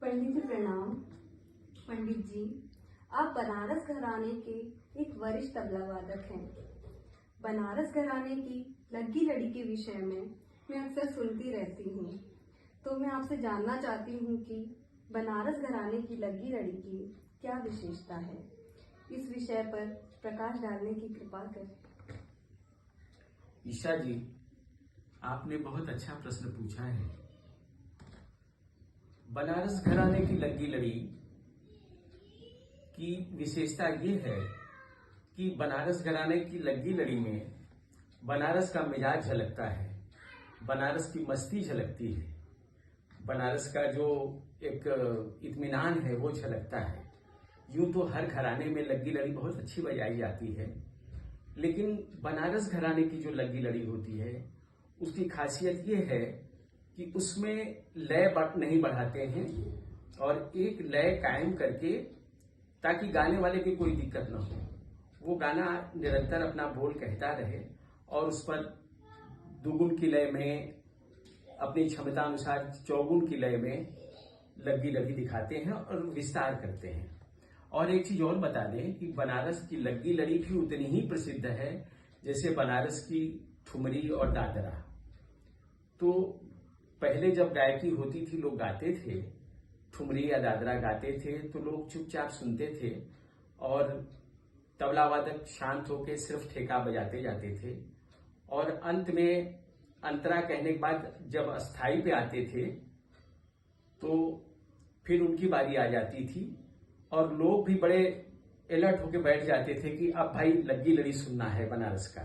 पंडित जी प्रणाम। पंडित जी, आप बनारस घराने के एक वरिष्ठ तबला वादक हैं। बनारस घराने की लग्गी लड़ी के विषय में मैं अक्सर सुनती रहती हूँ, तो मैं आपसे जानना चाहती हूँ कि बनारस घराने की लग्गी लड़ी की क्या विशेषता है। इस विषय पर प्रकाश डालने की कृपा करें। ईशा जी, आपने बहुत अच्छा प्रश्न पूछा है। बनारस घराने की लग्गी लड़ी की विशेषता ये है कि बनारस घराने की लग्गी लड़ी में बनारस का मिजाज झलकता है, बनारस की मस्ती झलकती है, बनारस का जो एक इत्मीनान है वो झलकता है। यूं तो हर घराने में लग्गी लड़ी बहुत अच्छी बजाई जाती है, लेकिन बनारस घराने की जो लग्गी लड़ी होती है उसकी खासियत ये है कि उसमें लय नहीं बढ़ाते हैं और एक लय कायम करके, ताकि गाने वाले की कोई दिक्कत ना हो, वो गाना निरंतर अपना बोल कहता रहे और उस पर दुगुन की लय में, अपनी क्षमता अनुसार चौगुन की लय में लग्गी लड़ी दिखाते हैं और विस्तार करते हैं। और एक चीज और बता दें कि बनारस की लग्गी लड़ी भी उतनी ही प्रसिद्ध है जैसे बनारस की ठुमरी और दादरा। तो पहले जब गायकी होती थी, लोग गाते थे, ठुमरी या दादरा गाते थे, तो लोग चुपचाप सुनते थे और तबला वादक शांत होकर सिर्फ ठेका बजाते जाते थे। और अंत में अंतरा कहने के बाद जब अस्थाई पे आते थे तो फिर उनकी बारी आ जाती थी और लोग भी बड़े अलर्ट होकर बैठ जाते थे कि अब भाई लग्गी लड़ी सुनना है बनारस का।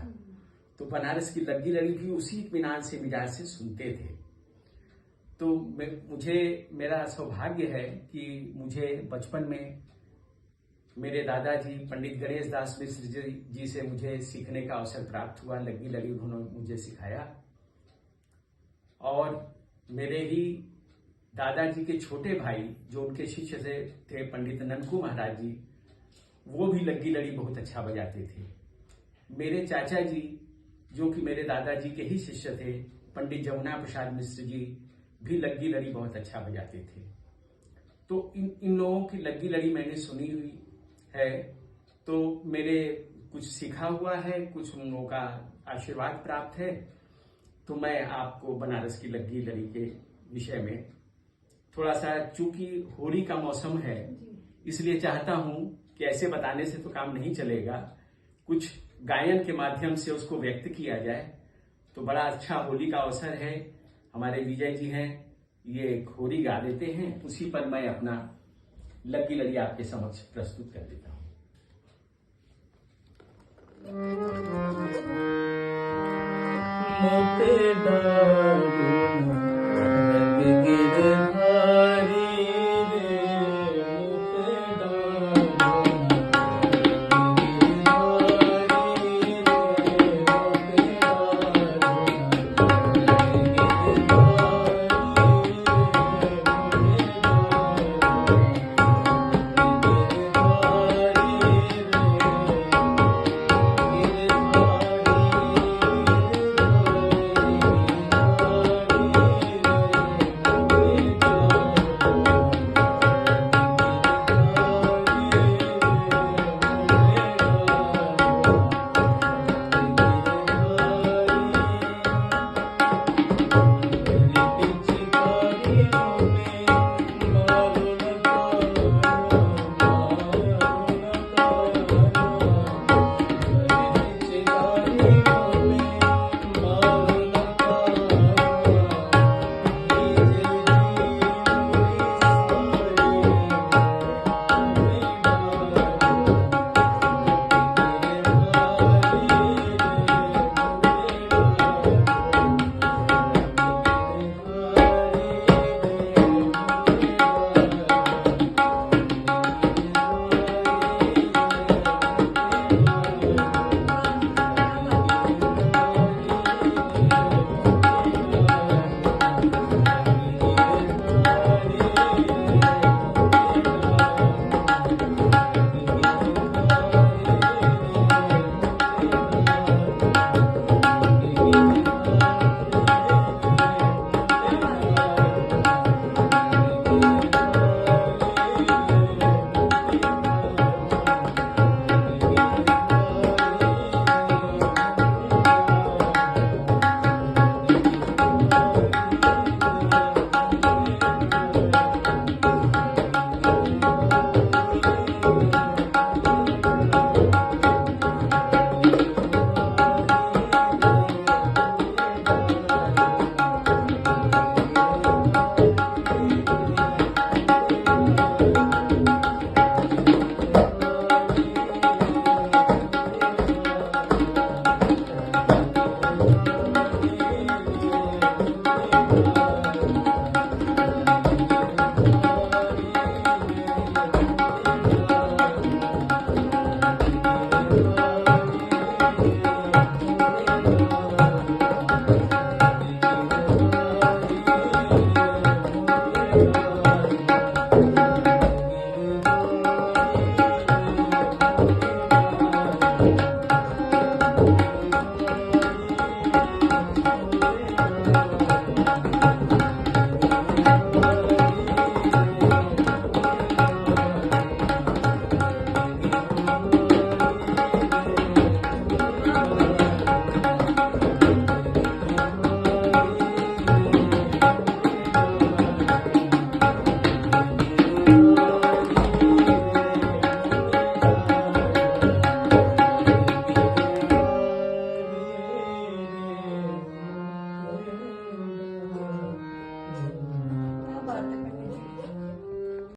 तो बनारस की लग्गी लड़ी भी उसी इत्मीनान से, मिजाज से सुनते थे। तो मुझे, मेरा सौभाग्य है कि मुझे बचपन में मेरे दादाजी पंडित गणेश दास मिश्र जी से मुझे सीखने का अवसर प्राप्त हुआ। लग्गी लड़ी उन्होंने मुझे सिखाया और मेरे ही दादाजी के छोटे भाई जो उनके शिष्य से थे, पंडित ननकू महाराज जी, वो भी लग्गी लड़ी बहुत अच्छा बजाते थे। मेरे चाचा जी जो कि मेरे दादाजी के ही शिष्य थे, पंडित जमुना प्रसाद मिश्र जी, भी लग्गी लड़ी बहुत अच्छा बजाते थे। तो इन लोगों की लग्गी लड़ी मैंने सुनी हुई है, तो मेरे कुछ सीखा हुआ है, कुछ उन लोगों का आशीर्वाद प्राप्त है। तो मैं आपको बनारस की लग्गी लड़ी के विषय में थोड़ा सा, चूंकि होली का मौसम है इसलिए चाहता हूं कि ऐसे बताने से तो काम नहीं चलेगा, कुछ गायन के माध्यम से उसको व्यक्त किया जाए। तो बड़ा अच्छा होली का अवसर है, हमारे विजय जी हैं, ये एक होली गा देते हैं, उसी पर मैं अपना लग्गी लड़ी आपके समक्ष प्रस्तुत कर देता हूं। मोते